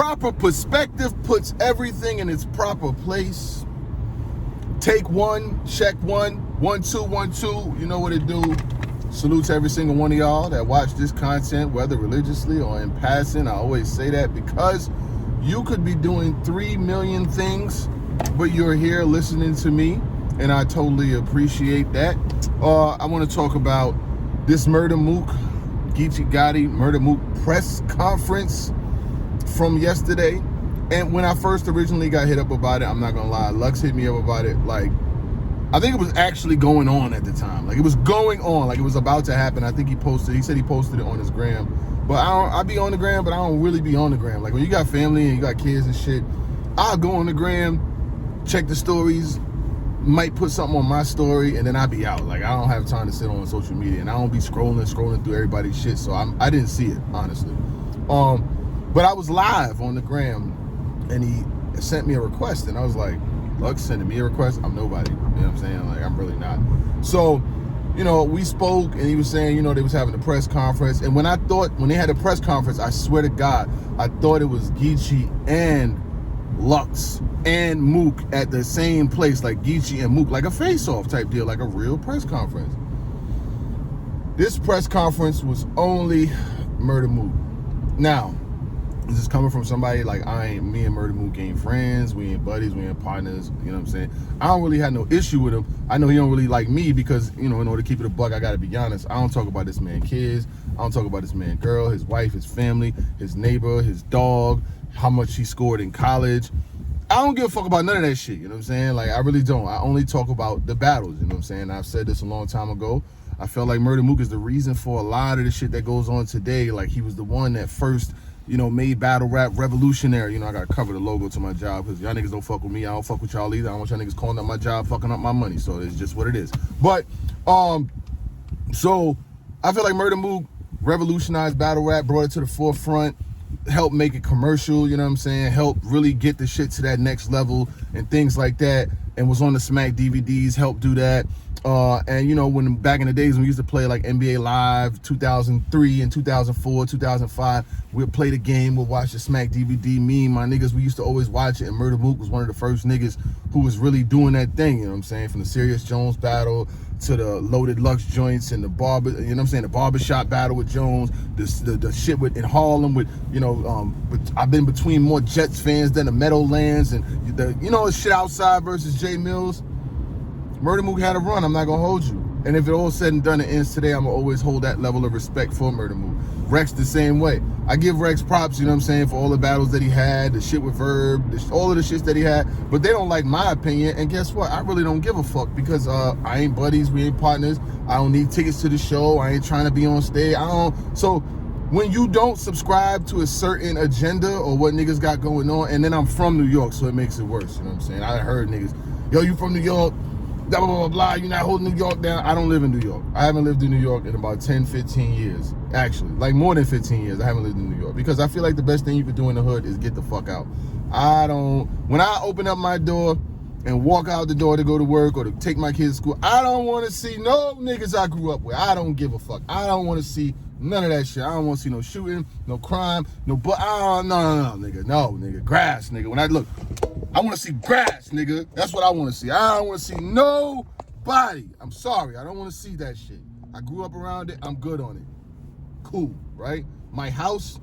proper perspective puts everything in its proper place. Take one, check one, 1 2 1 2. You know what it do. Salute to every single one of y'all that watch this content, whether religiously or in passing. I always say that because you could be doing 3 million things, but you're here listening to me, and I totally appreciate that. I want to talk about this Murda Mook, Geechee Gotti Murda Mook press conference from yesterday. And when I first originally got hit up about it, I'm not gonna lie, Lux hit me up about it. Like, I think it was actually going on at the time. Like, it was going on, like it was about to happen. I think he said he posted it on his gram. But I be on the gram, but I don't really be on the gram. Like, when you got family and you got kids and shit, I'll go on the gram, check the stories, might put something on my story, and then I be out. Like, I don't have time to sit on social media, and I don't be scrolling through everybody's shit. So I didn't see it, honestly. But I was live on the gram, and he sent me a request, and I was like, Lux sending me a request? I'm nobody. You know what I'm saying? Like, I'm really not. So, you know, we spoke, and he was saying, you know, they was having a press conference. And when they had a press conference, I swear to God, I thought it was Geechee and Lux and Mook at the same place, like Geechee and Mook, like a face-off type deal, like a real press conference. This press conference was only Murda Mook. Now, this is coming from somebody like me and Murda Mook ain't friends, we ain't buddies, we ain't partners, you know what I'm saying? I don't really have no issue with him. I know he don't really like me because, you know, in order to keep it a buck, I gotta be honest. I don't talk about this man kids, I don't talk about this man girl, his wife, his family, his neighbor, his dog, how much he scored in college. I don't give a fuck about none of that shit, you know what I'm saying? Like, I really don't. I only talk about the battles, you know what I'm saying? I've said this a long time ago. I felt like Murda Mook is the reason for a lot of the shit that goes on today. Like, he was the one that first, you know, made battle rap revolutionary. You know, I gotta cover the logo to my job because y'all niggas don't fuck with me. I don't fuck with y'all either. I don't want y'all niggas calling up my job, fucking up my money. So it's just what it is. But, so I feel like Murda Mook revolutionized battle rap, brought it to the forefront, help make it commercial, you know what I'm saying, help really get the shit to that next level and things like that, and was on the Smack DVDs, helped do that. And you know, when back in the days when we used to play like NBA Live 2003 and 2004, 2005, we'd play the game, we'd watch the Smack DVD. Me and my niggas, we used to always watch it, and Murda Mook was one of the first niggas who was really doing that thing, you know what I'm saying, from the Serious Jones battle to the Loaded Lux joints and the barber, you know what I'm saying, the barbershop battle with Jones, the shit in Harlem with, you know, but I've been between more Jets fans than the Meadowlands, and the, you know, shit outside versus Jay Mills. Murda Mook had a run, I'm not gonna hold you. And if it all said and done, it ends today, I'm gonna always hold that level of respect for Murda Mook. Rex the same way. I give Rex props, you know what I'm saying, for all the battles that he had, the shit with Verb, all of the shits that he had, but they don't like my opinion, and guess what? I really don't give a fuck because I ain't buddies, we ain't partners, I don't need tickets to the show, I ain't trying to be on stage, so when you don't subscribe to a certain agenda or what niggas got going on, and then I'm from New York, so it makes it worse, you know what I'm saying? I heard niggas, yo, you from New York, blah, blah, blah, blah, you're not holding New York down. I don't live in New York. I haven't lived in New York in about 10, 15 years. Actually, like more than 15 years, I haven't lived in New York. Because I feel like the best thing you could do in the hood is get the fuck out. When I open up my door and walk out the door to go to work or to take my kids to school, I don't want to see no niggas I grew up with. I don't give a fuck. I don't want to see none of that shit. I don't want to see no shooting, no crime, no, no, nigga. No, nigga. Grass, nigga. When I look, I want to see grass, nigga. That's what I want to see. I don't want to see nobody. I'm sorry. I don't want to see that shit. I grew up around it. I'm good on it. Cool, right? My house,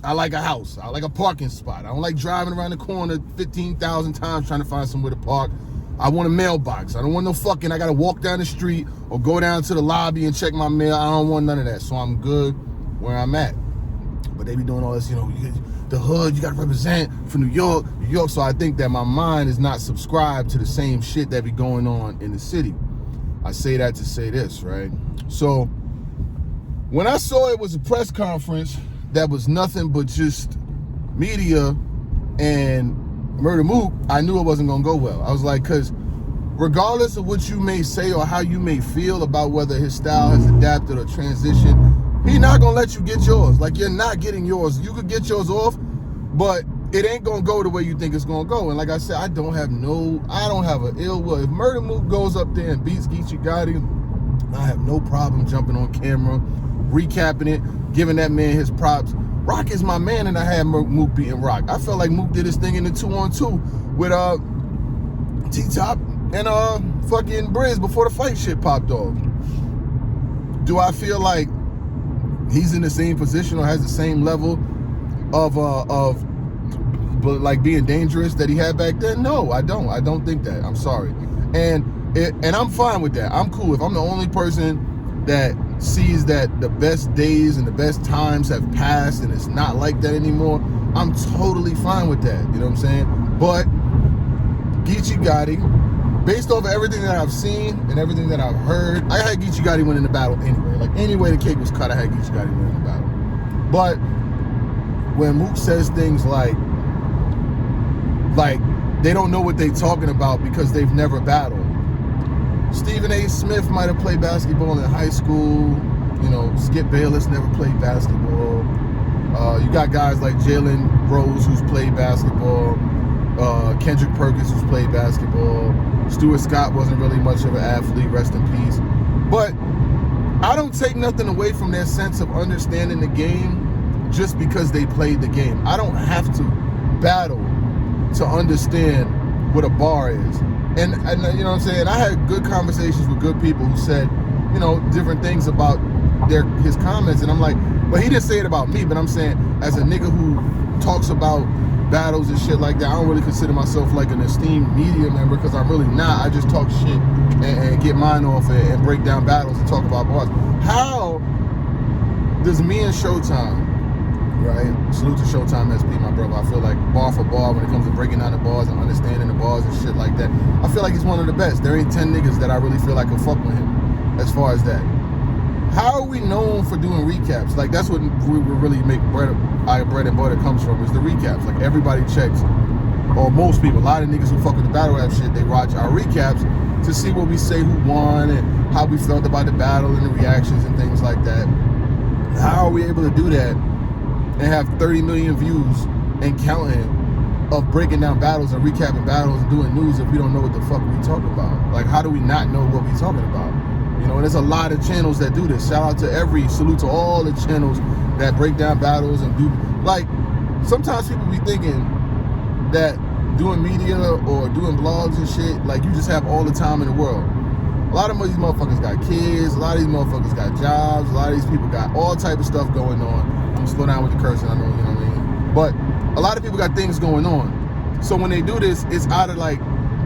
I like a house. I like a parking spot. I don't like driving around the corner 15,000 times trying to find somewhere to park. I want a mailbox. I don't want no fucking, I got to walk down the street or go down to the lobby and check my mail. I don't want none of that. So I'm good where I'm at. But they be doing all this, you know, the hood, you got to represent for New York. So I think that my mind is not subscribed to the same shit that be going on in the city. I say that to say this, right? So when I saw it was a press conference that was nothing but just media and Murda Mook, I knew it wasn't gonna go well. I was like, cause regardless of what you may say or how you may feel about whether his style has adapted or transitioned, he not gonna let you get yours. Like, you're not getting yours. You could get yours off, but it ain't gonna go the way you think it's gonna go. And like I said, I don't have an ill will. If Murda Mook goes up there and beats Geechee Gotti, I have no problem jumping on camera, recapping it, giving that man his props. Rock is my man, and I had Mook beating Rock. I felt like Mook did his thing in the 2-on-2 with T-Top and fucking Briz before the fight shit popped off. Do I feel like he's in the same position or has the same level of like being dangerous that he had back then? No, I don't. I don't think that. I'm sorry. And I'm fine with that. I'm cool. If I'm the only person that sees that the best days and the best times have passed and it's not like that anymore, I'm totally fine with that. You know what I'm saying? But Geechee Gotti, based off of everything that I've seen and everything that I've heard, I had Geechee Gotti winning the battle anyway. Like, any way the cake was cut, I had Geechee Gotti winning the battle. But when Mook says things like they don't know what they're talking about because they've never battled. Stephen A. Smith might have played basketball in high school. You know, Skip Bayless never played basketball. You got guys like Jalen Rose who's played basketball. Kendrick Perkins who's played basketball. Stuart Scott wasn't really much of an athlete, rest in peace. But I don't take nothing away from their sense of understanding the game just because they played the game. I don't have to battle to understand what a bar is. And you know what I'm saying? I had good conversations with good people who said, you know, different things about his comments. And I'm like, well, he didn't say it about me, but I'm saying as a nigga who talks about battles and shit like that, I don't really consider myself like an esteemed media member because I'm really not. I just talk shit and get mine off and break down battles and talk about bars. How does me and Showtime, right? Salute to Showtime SP, my brother. I feel like bar for bar when it comes to breaking down the bars and understanding the bars and shit like that. I feel like he's one of the best. There ain't 10 niggas that I really feel like can fuck with him as far as that. How are we known for doing recaps? Like, that's what we really make our bread and butter comes from, is the recaps. Like, everybody checks, or most people, a lot of niggas who fuck with the battle rap shit, they watch our recaps to see what we say, who won, and how we felt about the battle and the reactions and things like that. How are we able to do that and have 30 million views and counting of breaking down battles and recapping battles and doing news if we don't know what the fuck we talking about? Like, how do we not know what we talking about? You know, and there's a lot of channels that do this. Shout out to salute to all the channels that break down battles and do, like, sometimes people be thinking that doing media or doing blogs and shit, like, you just have all the time in the world. A lot of these motherfuckers got kids, a lot of these motherfuckers got jobs, a lot of these people got all type of stuff going on. I'm gonna slow down with the cursing, I know, you know what I mean? But a lot of people got things going on. So when they do this, it's out of like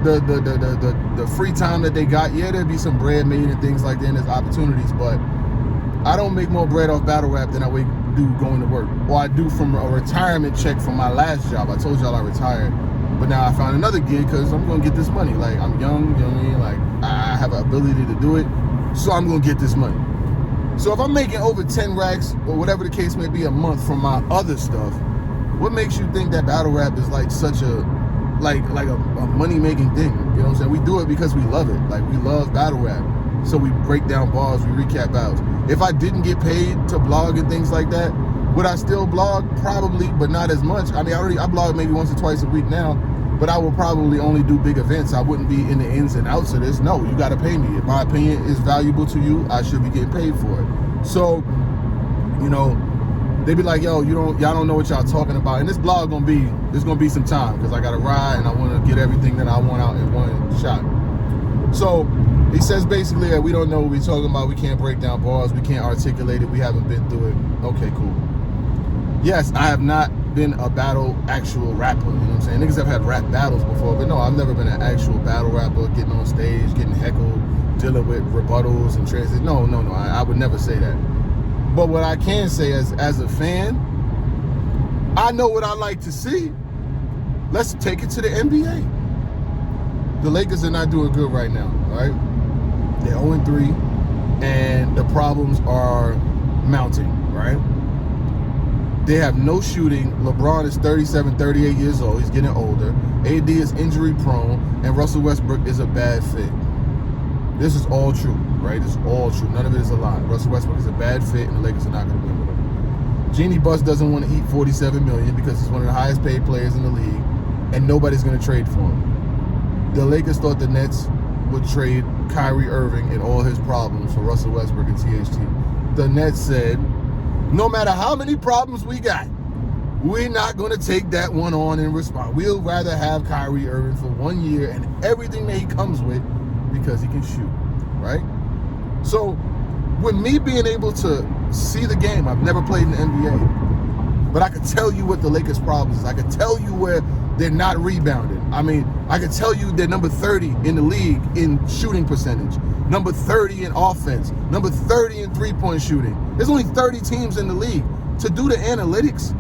the free time that they got. Yeah, there'd be some bread made and things like that, and there's opportunities, but I don't make more bread off battle rap than I do going to work. Or I do from a retirement check from my last job. I told y'all I retired, but now I found another gig because I'm gonna get this money. Like, I'm young, you know what I mean? Like, I have an ability to do it, so I'm gonna get this money. So if I'm making over 10 racks or whatever the case may be a month from my other stuff, what makes you think that battle rap is like such a like a money-making thing? You know what I'm saying? We do it because we love it. Like, we love battle rap. So we break down bars, we recap battles. If I didn't get paid to blog and things like that, would I still blog? Probably, but not as much. I mean, I blog maybe once or twice a week now, but I will probably only do big events. I wouldn't be in the ins and outs of this. No, you gotta pay me. If my opinion is valuable to you, I should be getting paid for it. So, you know, they be like, yo, y'all don't know what y'all talking about. And this blog there's gonna be some time because I gotta ride and I wanna get everything that I want out in one shot. So he says basically that we don't know what we're talking about, we can't break down bars, we can't articulate it, we haven't been through it. Okay, cool. Yes, I have not been a actual rapper, you know what I'm saying? Niggas have had rap battles before, but no, I've never been an actual battle rapper, getting on stage, getting heckled, dealing with rebuttals and transit. No, I would never say that. But what I can say as a fan, I know what I like to see. Let's take it to the NBA. The Lakers are not doing good right now, right? They're 0-3, and the problems are mounting, right? They have no shooting. LeBron is 37, 38 years old. He's getting older. AD is injury prone, and Russell Westbrook is a bad fit. This is all true, right? This is all true. None of it is a lie. Russell Westbrook is a bad fit, and the Lakers are not going to win with him. Jeannie Buss doesn't want to eat $47 million because he's one of the highest paid players in the league, and nobody's going to trade for him. The Lakers thought the Nets would trade Kyrie Irving and all his problems for Russell Westbrook and THT. The Nets said, No matter how many problems we got, we're not going to take that one on and respond. We'll rather have Kyrie Irving for 1 year and everything that he comes with because he can shoot, right? So with me being able to see the game, I've never played in the NBA, but I could tell you what the Lakers' problems is. I could tell you where they're not rebounding. I mean, I could tell you they're number 30 in the league in shooting percentage, number 30 in offense, number 30 in three-point shooting. There's only 30 teams in the league. To do the analytics,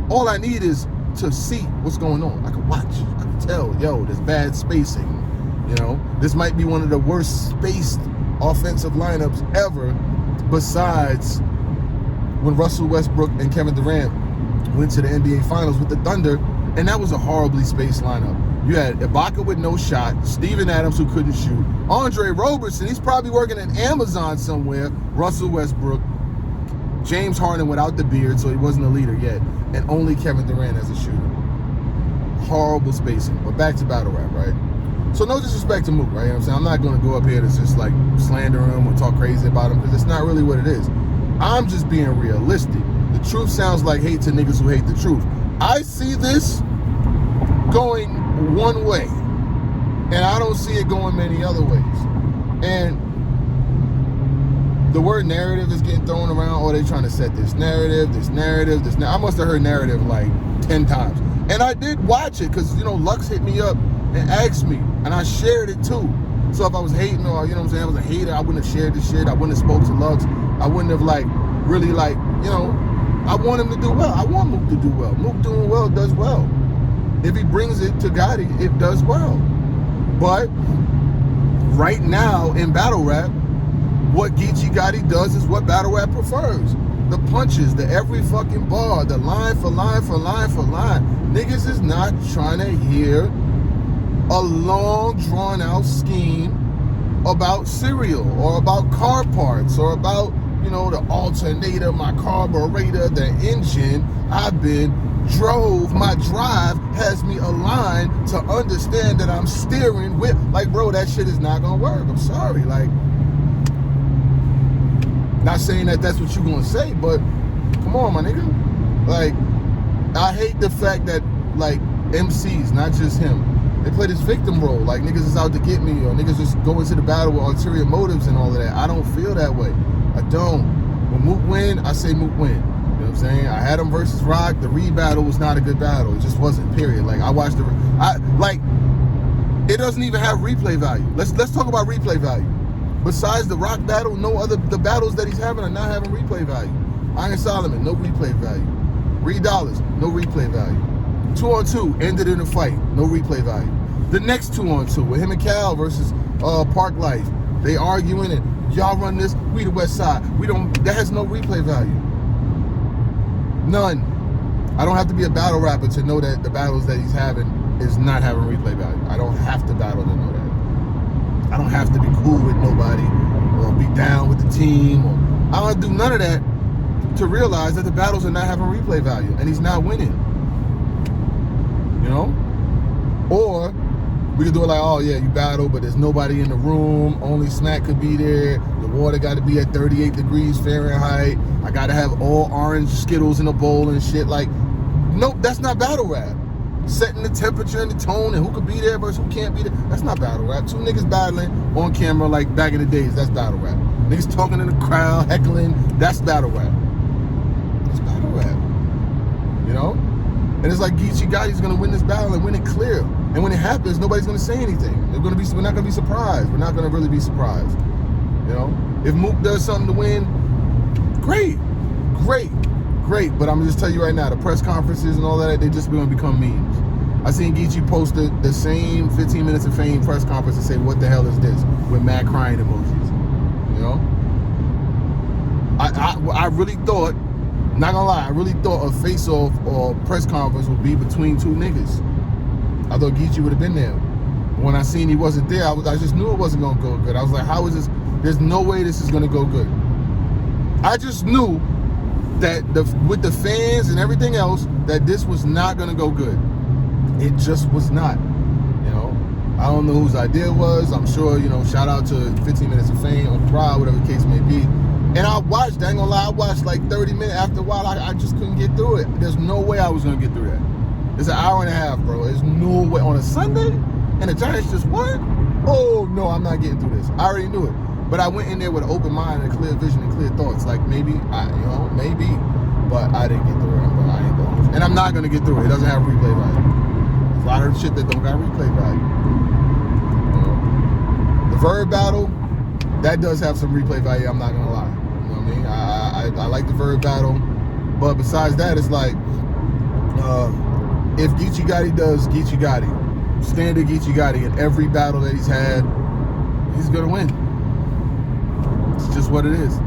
all I need is to see what's going on. I can watch. I can tell, yo, there's bad spacing. You know, this might be one of the worst spaced offensive lineups ever, besides when Russell Westbrook and Kevin Durant went to the NBA Finals with the Thunder, and that was a horribly spaced lineup. You had Ibaka with no shot, Steven Adams who couldn't shoot, Andre Roberson, he's probably working at Amazon somewhere, Russell Westbrook, James Harden without the beard, so he wasn't a leader yet, and only Kevin Durant as a shooter. Horrible spacing. But back to battle rap, right? So no disrespect to Mook, right? You know what I'm saying? I'm not going to go up here to just like slander him or talk crazy about him, because it's not really what it is. I'm just being realistic. The truth sounds like hate to niggas who hate the truth. I see this going one way, and I don't see it going many other ways. And the word narrative is getting thrown around. Oh, they trying to set this narrative. I must have heard narrative like 10 times. And I did watch it because, you know, Lux hit me up and asked me, and I shared it too. So if I was hating, or, you know what I'm saying, I was a hater, I wouldn't have shared this shit. I wouldn't have spoke to Lux. I wouldn't have like really like, you know, I want him to do well. I want Mook to do well. Mook doing well does well. If he brings it to Gotti, it does well. But right now in battle rap, what Geechee Gotti does is what battle rap prefers. The punches, the every fucking bar, the line for line for line for line. Niggas is not trying to hear a long drawn out scheme about cereal or about car parts or about, you know, the alternator, my carburetor, the engine. Drove, my drive has me aligned to understand that I'm steering with, like, bro, that shit is not gonna work. I'm sorry, like, not saying that that's what you're gonna say, but come on, my nigga. Like, I hate the fact that, like, MCs, not just him, they play this victim role, like niggas is out to get me, or niggas just go into the battle with ulterior motives and all of that. I don't feel that way. I don't. When Mook win, I say Mook win. You know what I'm saying? I had him versus Rock. The Reed battle was not a good battle. It just wasn't, period. Like, I watched it doesn't even have replay value. Let's talk about replay value. Besides the Rock battle, the battles that he's having are not having replay value. Iron Solomon, no replay value. Reed Dollars, no replay value. 2-on-2 ended in a fight, no replay value. The next 2-on-2 with him and Cal versus Park Life, they arguing and y'all run this, we the West Side. That has no replay value. None. I don't have to be a battle rapper to know that the battles that he's having is not having replay value. I don't have to battle to know that. I don't have to be cool with nobody or be down with the team. I don't do none of that to realize that the battles are not having replay value and he's not winning. You know? Or we could do it like, oh yeah, you battle, but there's nobody in the room. Only Smack could be there. The water got to be at 38 degrees Fahrenheit. I got to have all orange Skittles in a bowl and shit. Like, nope, that's not battle rap. Setting the temperature and the tone and who could be there versus who can't be there. That's not battle rap. Two niggas battling on camera like back in the days. That's battle rap. Niggas talking in the crowd, heckling. That's battle rap. That's battle rap. You know? And it's like Geechee Gotti's gonna win this battle and win it clear. And when it happens, nobody's gonna say anything. We're not gonna be surprised. We're not gonna really be surprised. You know? If Mook does something to win, great. But I'm gonna just tell you right now, the press conferences and all that, they just gonna become memes. I seen Geechee post the same 15 minutes of fame press conference and say, what the hell is this? With mad crying emojis. You know? I really thought, not gonna lie, I really thought a face-off or press conference would be between two niggas. I thought Geechee would have been there. When I seen he wasn't there, I just knew it wasn't gonna go good. I was like, how is this? There's no way this is gonna go good. I just knew that with the fans and everything else, that this was not gonna go good. It just was not. You know, I don't know whose idea it was. I'm sure, you know, shout out to 15 Minutes of Fame or Pride, whatever the case may be. And I watched, I ain't gonna lie, I watched like 30 minutes. After a while, I just couldn't get through it. There's no way I was gonna get through that. It's an hour and a half, bro. There's no way. On a Sunday, and the Giants just won? Oh, no, I'm not getting through this. I already knew it. But I went in there with an open mind and a clear vision and clear thoughts. Like, maybe, maybe. But I didn't get through it. I ain't going. And I'm not gonna get through it. It doesn't have replay value. There's a lot of shit that don't got replay value. You know? The Verb battle, that does have some replay value, I'm not gonna lie. You know what I mean? I like the Verb battle, but besides that, it's like, if Geechee Gotti does Geechee Gotti, standard Geechee Gotti in every battle that he's had, he's gonna win. It's just what it is.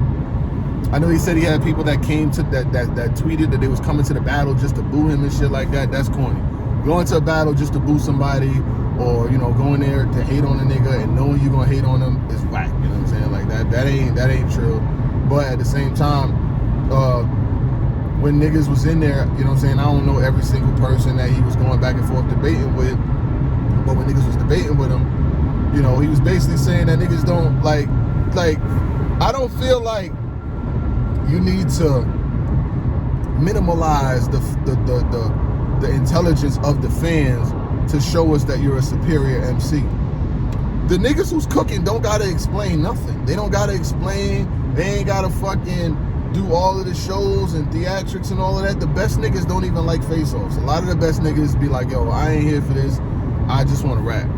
I know he said he had people that came to that tweeted that they was coming to the battle just to boo him and shit like that. That's corny. Going to a battle just to boo somebody, or going there to hate on a nigga and knowing you're gonna hate on them is whack. You know what I'm saying? Like that ain't true. But at the same time, when niggas was in there, you know what I'm saying, I don't know every single person that he was going back and forth debating with, but when niggas was debating with him, he was basically saying that niggas don't like I don't feel like you need to minimalize the intelligence of the fans to show us that you're a superior MC. The niggas who's cooking don't gotta explain nothing. They don't gotta explain, they ain't gotta fucking do all of the shows and theatrics and all of that. The best niggas don't even like face-offs. A lot of the best niggas be like, yo, I ain't here for this, I just wanna rap.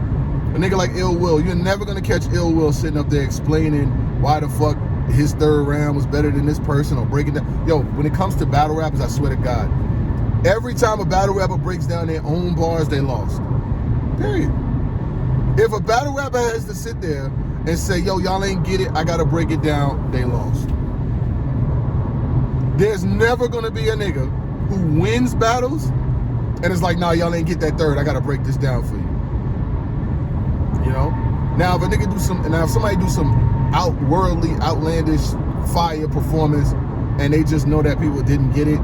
A nigga like Ill Will, you're never gonna catch Ill Will sitting up there explaining why the fuck his third round was better than this person or breaking down. Yo, when it comes to battle rappers, I swear to God, every time a battle rapper breaks down their own bars, they lost. Period. If a battle rapper has to sit there and say, yo, y'all ain't get it, I gotta break it down, they lost. There's never gonna be a nigga who wins battles and it's like, nah, y'all ain't get that third, I gotta break this down for you. Now if a nigga if somebody do some outworldly, outlandish fire performance and they just know that people didn't get it,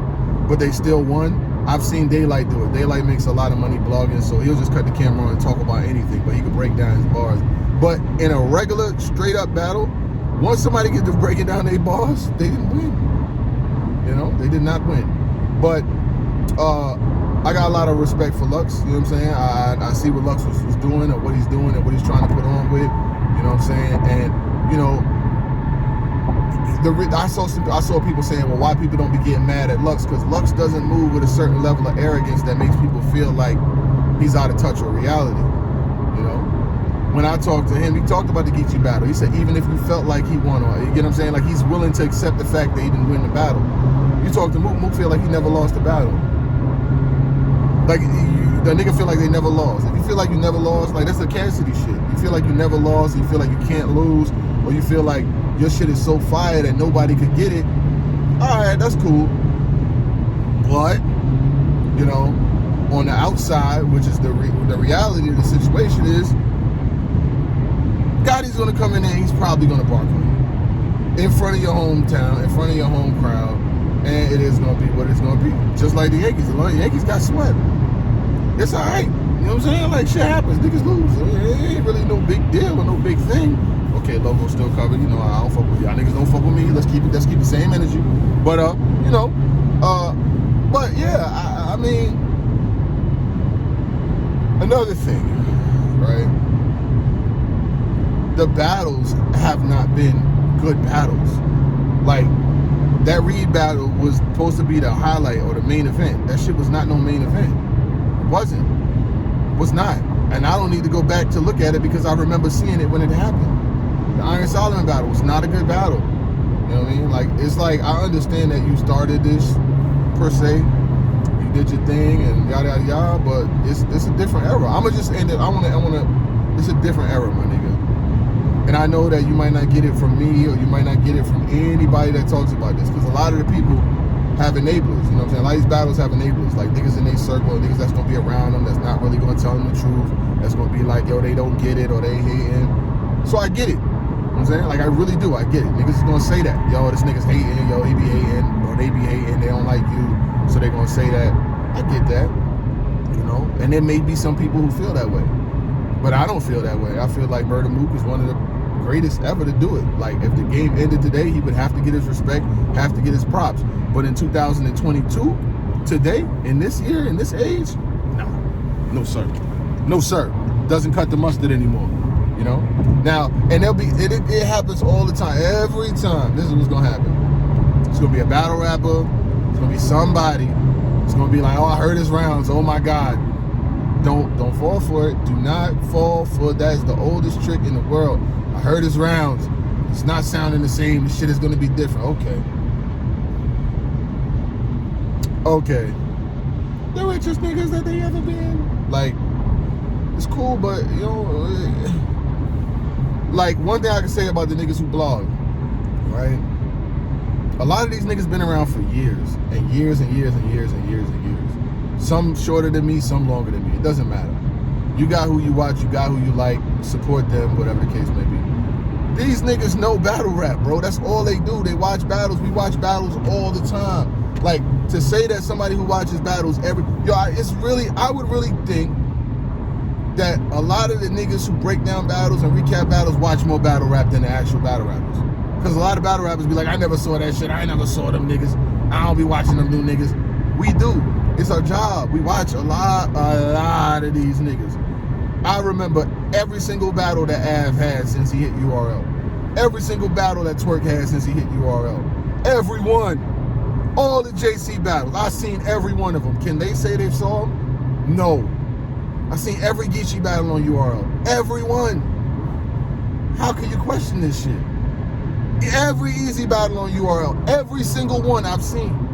but they still won, I've seen Daylight do it. Daylight makes a lot of money blogging, so he'll just cut the camera on and talk about anything, but he can break down his bars. But in a regular, straight up battle, once somebody gets to breaking down their bars, they didn't win. They did not win. But I got a lot of respect for Lux, you know what I'm saying? I see what Lux was doing and what he's doing and what he's trying to put on with, you know what I'm saying? And, I saw people saying, well, why people don't be getting mad at Lux? Because Lux doesn't move with a certain level of arrogance that makes people feel like he's out of touch with reality, When I talked to him, he talked about the Geechee battle. He said even if you felt like he won, or you get what I'm saying? Like he's willing to accept the fact that he didn't win the battle. You talk to Mook, Mook feel like he never lost the battle. Like, the nigga feel like they never lost. If you feel like you never lost, like that's the Cassidy shit. You feel like you never lost, you feel like you can't lose, or you feel like your shit is so fire that nobody could get it. All right, that's cool. But, on the outside, which is the reality of the situation is, Gotti's gonna come in there, he's probably gonna bark on you. In front of your hometown, in front of your home crowd, and it is gonna be what it's gonna be. Just like the Yankees. The Yankees got swept. It's all right. You know what I'm saying? Like, shit happens. Niggas lose. It ain't really no big deal or no big thing. Okay, logo still covered. I don't fuck with y'all. Niggas don't fuck with me. Let's keep the same energy. But, but yeah, I mean, another thing, right? The battles have not been good battles. Like, that Reed battle was supposed to be the highlight or the main event. That shit was not no main event. It wasn't. It was not. And I don't need to go back to look at it because I remember seeing it when it happened. The Iron Solomon battle was not a good battle. You know what I mean? Like, it's like, I understand that you started this, per se. You did your thing and yada, yada, yada, but it's a different era. I'm going to just end it. It's a different era, my nigga. And I know that you might not get it from me or you might not get it from anybody that talks about this, because a lot of the people have enablers, you know what I'm saying? A lot of these battles have enablers, like niggas in their circle, niggas that's gonna be around them, that's not really gonna tell them the truth, that's gonna be like, yo, they don't get it or they hating. So I get it, you know what I'm saying? Like, I really do, I get it. Niggas is gonna say that, yo, this nigga's hating, yo, he be hating, or they be hating, they don't like you, so they gonna say that. I get that, and there may be some people who feel that way, but I don't feel that way. I feel like Murda Mook is one of the greatest ever to do it. Like, if the game ended today, he would have to get his respect, have to get his props. But in 2022, today, in this year, in this age, no sir. No sir. Doesn't cut the mustard anymore. You know? Now, and it happens all the time. Every time, this is what's gonna happen. It's gonna be a battle rapper, it's gonna be somebody, it's gonna be like, oh, I heard his rounds, oh my God. Don't fall for it. Do not fall for it. That is the oldest trick in the world. I heard his rounds. It's not sounding the same. The shit is gonna be different. Okay. The richest niggas that they ever been. Like, it's cool, but you know, like, one thing I can say about the niggas who blog, right? A lot of these niggas been around for years and years and years and years and years and years. Some shorter than me, some longer than me. It doesn't matter. You got who you watch, you got who you like, support them, whatever the case may be. These niggas know battle rap, bro. That's all they do. They watch battles. We watch battles all the time. Like, to say that somebody who watches battles I would really think that a lot of the niggas who break down battles and recap battles watch more battle rap than the actual battle rappers. Because a lot of battle rappers be like, I never saw that shit. I never saw them niggas. I don't be watching them new niggas. We do. It's our job. We watch a lot of these niggas. I remember every single battle that Av had since he hit URL. Every single battle that Twerk had since he hit URL. Every one. All the JC battles. I've seen every one of them. Can they say they saw them? No. I've seen every Geechee battle on URL. Every one. How can you question this shit? Every easy battle on URL. Every single one I've seen.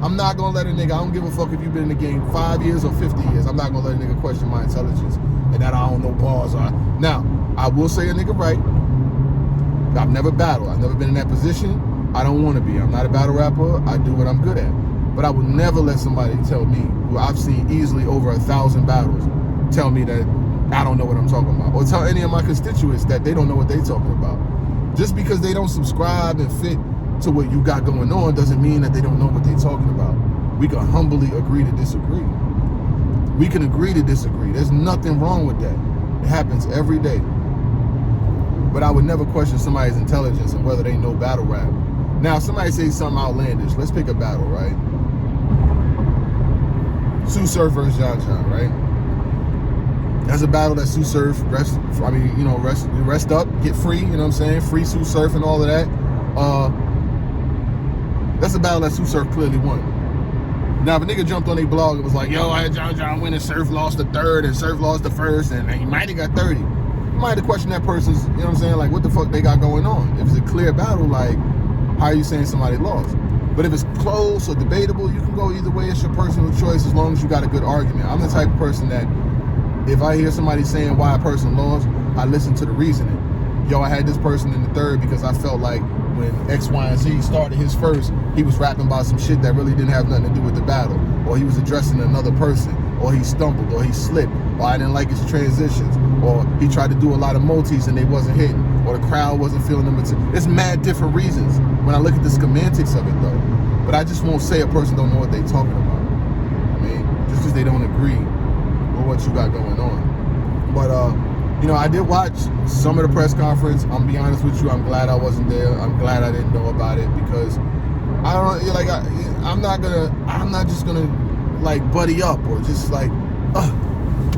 I'm not gonna let a nigga, I don't give a fuck if you've been in the game 5 years or 50 years. I'm not gonna let a nigga question my intelligence and that I don't know bars. Now, I will say a nigga right. I've never battled. I've never been in that position. I don't want to be. I'm not a battle rapper. I do what I'm good at. But I would never let somebody tell me, who I've seen easily over 1,000 battles, tell me that I don't know what I'm talking about. Or tell any of my constituents that they don't know what they're talking about. Just because they don't subscribe and fit to what you got going on doesn't mean that they don't know what they're talking about. We can humbly agree to disagree. We can agree to disagree. There's nothing wrong with that. It happens every day. But I would never question somebody's intelligence and whether they know battle rap. Now, if somebody says something outlandish, let's pick a battle, right? Sue Surf versus John John, right? That's a battle that Sue Surf rest up, get free, you know what I'm saying? Free Sue Surf and all of that. That's a battle that Sue Surf clearly won. Now, if a nigga jumped on their blog and was like, yo, I had John John win and Surf lost the third and Surf lost the first and he might have got 30. You might have questioned that person's, you know what I'm saying, like, what the fuck they got going on? If it's a clear battle, like, how are you saying somebody lost? But if it's close or debatable, you can go either way. It's your personal choice as long as you got a good argument. I'm the type of person that if I hear somebody saying why a person lost, I listen to the reasoning. Yo, I had this person in the third because I felt like when X, Y, and Z started his first, he was rapping about some shit that really didn't have nothing to do with the battle. Or he was addressing another person. Or he stumbled. Or he slipped. Or I didn't like his transitions. Or he tried to do a lot of multis and they wasn't hitting. Or the crowd wasn't feeling them. It's mad different reasons when I look at the semantics of it, though. But I just won't say a person don't know what they talking about. I mean, just because they don't agree with what you got going on. But, you know, I did watch some of the press conference. I'm gonna be honest with you, I'm glad I wasn't there. I'm glad I didn't know about it because I don't like. I'm not just gonna like buddy up or just like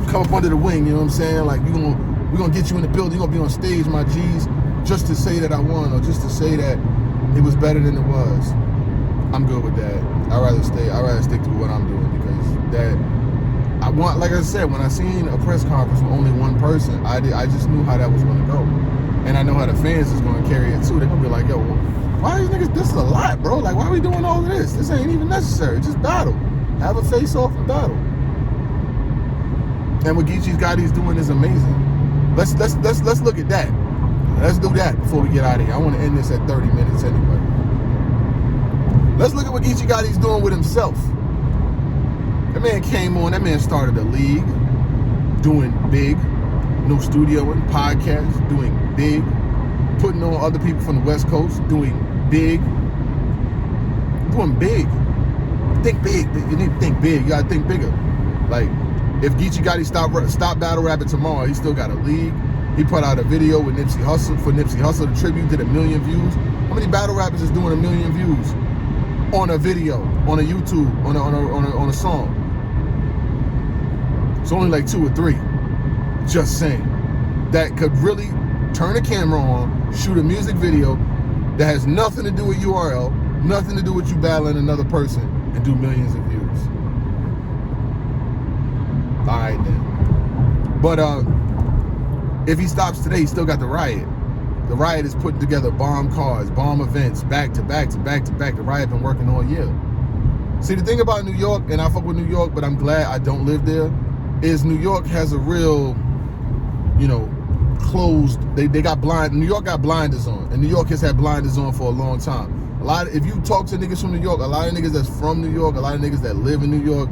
come up under the wing. You know what I'm saying? Like we're gonna get you in the building. You're gonna be on stage, my G's, just to say that I won or just to say that it was better than it was. I'm good with that. I'd rather stick to what I'm doing because that. I want, like I said, when I seen a press conference with only one person, I just knew how that was going to go. And I know how the fans is going to carry it too. They're going to be like, yo, why are these niggas, this is a lot, bro. Like, why are we doing all of this? This ain't even necessary. Just battle. Have a face-off and battle. And what Geechee's Gotti's doing is amazing. Let's look at that. Let's do that before we get out of here. I want to end this at 30 minutes anyway. Let's look at what Geechee Gotti's doing with himself. That man came on, that man started a league, doing big, no studio and podcast, doing big, putting on other people from the West Coast, doing big. Think big. You need to think big. You gotta think bigger. Like, if Geechee Gotti stop battle rapping tomorrow, he still got a league, He put out a video with Nipsey Hussle for Nipsey Hussle. The tribute did 1 million views. How many battle rappers is doing 1 million views on a video, on a YouTube, on a song? It's only like 2 or 3. Just saying. That could really turn a camera on, shoot a music video that has nothing to do with URL, nothing to do with you battling another person, and do millions of views. All right then. But if he stops today, he still got the riot. The riot is putting together bomb cars, bomb events, back to back to back to back. The riot been working all year. See, the thing about New York, and I fuck with New York, but I'm glad I don't live there, is New York has a real, you know, closed. They got blind. New York got blinders on, and New York has had blinders on for a long time. If you talk to niggas from New York, a lot of niggas that's from New York, a lot of niggas that live in New York,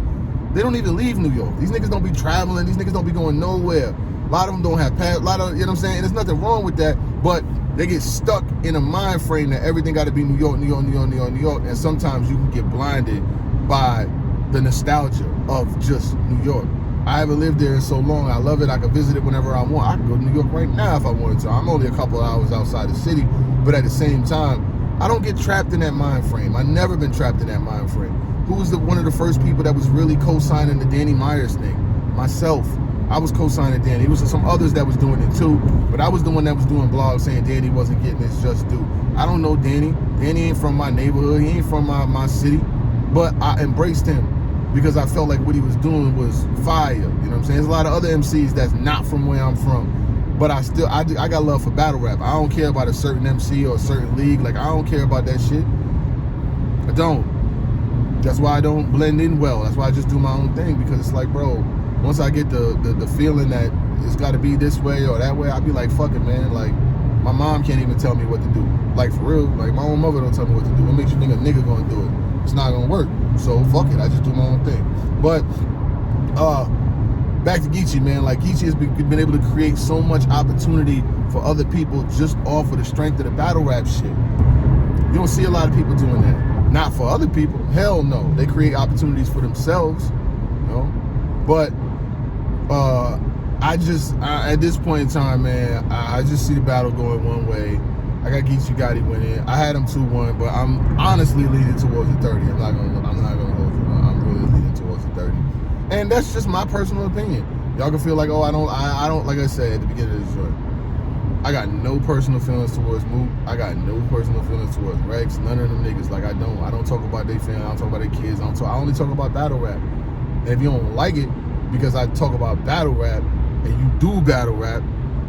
they don't even leave New York. These niggas don't be traveling. These niggas don't be going nowhere. A lot of them don't have pass. A lot of, you know what I'm saying? And there's nothing wrong with that, but they get stuck in a mind frame that everything got to be New York, New York, New York, New York, New York, and sometimes you can get blinded by the nostalgia of just New York. I haven't lived there in so long. I love it. I can visit it whenever I want. I can go to New York right now if I wanted to. I'm only a couple of hours outside the city, but at the same time, I don't get trapped in that mind frame. I've never been trapped in that mind frame. Who was one of the first people that was really co-signing the Danny Myers thing? Myself. I was co-signing Danny. It was some others that was doing it too, but I was the one that was doing blogs saying Danny wasn't getting his just due. I don't know Danny. Danny ain't from my neighborhood. He ain't from my city, but I embraced him because I felt like what he was doing was fire. You know what I'm saying? There's a lot of other MCs that's not from where I'm from, but I got love for battle rap. I don't care about a certain MC or a certain league. Like, I don't care about that shit. I don't. That's why I don't blend in well. That's why I just do my own thing, because it's like, bro, once I get the feeling that it's got to be this way or that way, I'll be like, fuck it, man. Like, my mom can't even tell me what to do. Like, for real, like, my own mother don't tell me what to do. What makes you think a nigga gonna do it? It's not gonna work. So fuck it, I just do my own thing. But back to Geechee, man. Like, Geechee has been able to create so much opportunity for other people just off of the strength of the battle rap shit. You don't see a lot of people doing that. Not for other people. Hell no. They create opportunities for themselves, you know. But at this point in time, man, I just see the battle going one way. I got Geechee Gotti winning. I had him 2-1, but I'm honestly leaning towards the 30. I'm not gonna hold you. I'm really leaning towards the 30. And that's just my personal opinion. Y'all can feel like, oh, I don't, like I said at the beginning of this joint, I got no personal feelings towards Mook. I got no personal feelings towards Rex. None of them niggas. Like, I don't talk about their family. I don't talk about their kids. I only talk about battle rap. And if you don't like it because I talk about battle rap and you do battle rap,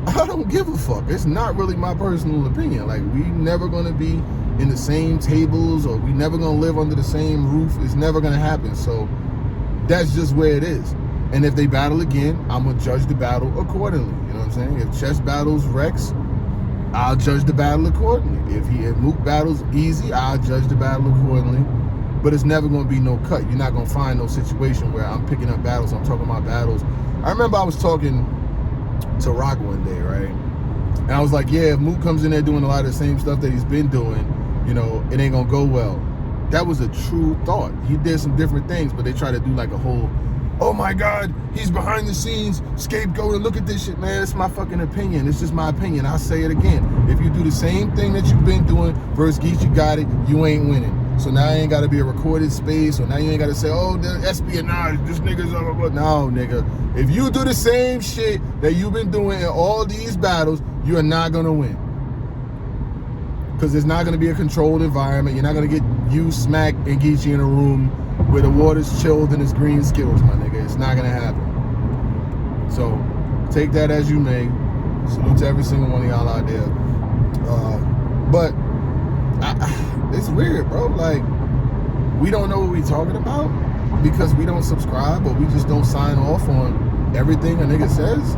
I don't give a fuck. It's not really my personal opinion. Like, we never gonna be in the same tables, or we never gonna live under the same roof. It's never gonna happen. So that's just where it is. And if they battle again, I'm gonna judge the battle accordingly. You know what I'm saying? If Chess battles Rex, I'll judge the battle accordingly. If Mook battles Easy, I'll judge the battle accordingly. But it's never gonna be no cut. You're not gonna find no situation where I'm picking up battles, I'm talking about battles. I remember I was talking to Rock one day, right? And I was like, yeah, if Mook comes in there doing a lot of the same stuff that he's been doing, you know, it ain't gonna go well. That was a true thought. He did some different things, but they try to do like a whole, oh my God, he's behind the scenes, scapegoat, and look at this shit, man. It's my fucking opinion. It's just my opinion. I'll say it again. If you do the same thing that you've been doing versus Geechee Gotti, you ain't winning. So now you ain't got to be a recorded space, or now you ain't got to say, oh, the espionage, this nigga's blah, blah, blah. No, nigga. If you do the same shit that you've been doing in all these battles, you are not going to win. Because it's not going to be a controlled environment. You're not going to get you, Smack, and Geechee in a room where the water's chilled and it's green skills, my nigga. It's not going to happen. So take that as you may. Salute to every single one of y'all out there. But it's weird, bro. Like, we don't know what we're talking about because we don't subscribe, or we just don't sign off on everything a nigga says.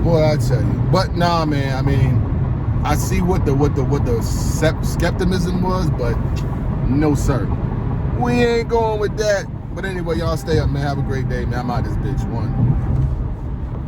Boy, I tell you. But nah, man. I mean, I see what the skepticism was, but no, sir. We ain't going with that. But anyway, y'all stay up, man. Have a great day, man. I'm out this bitch. One.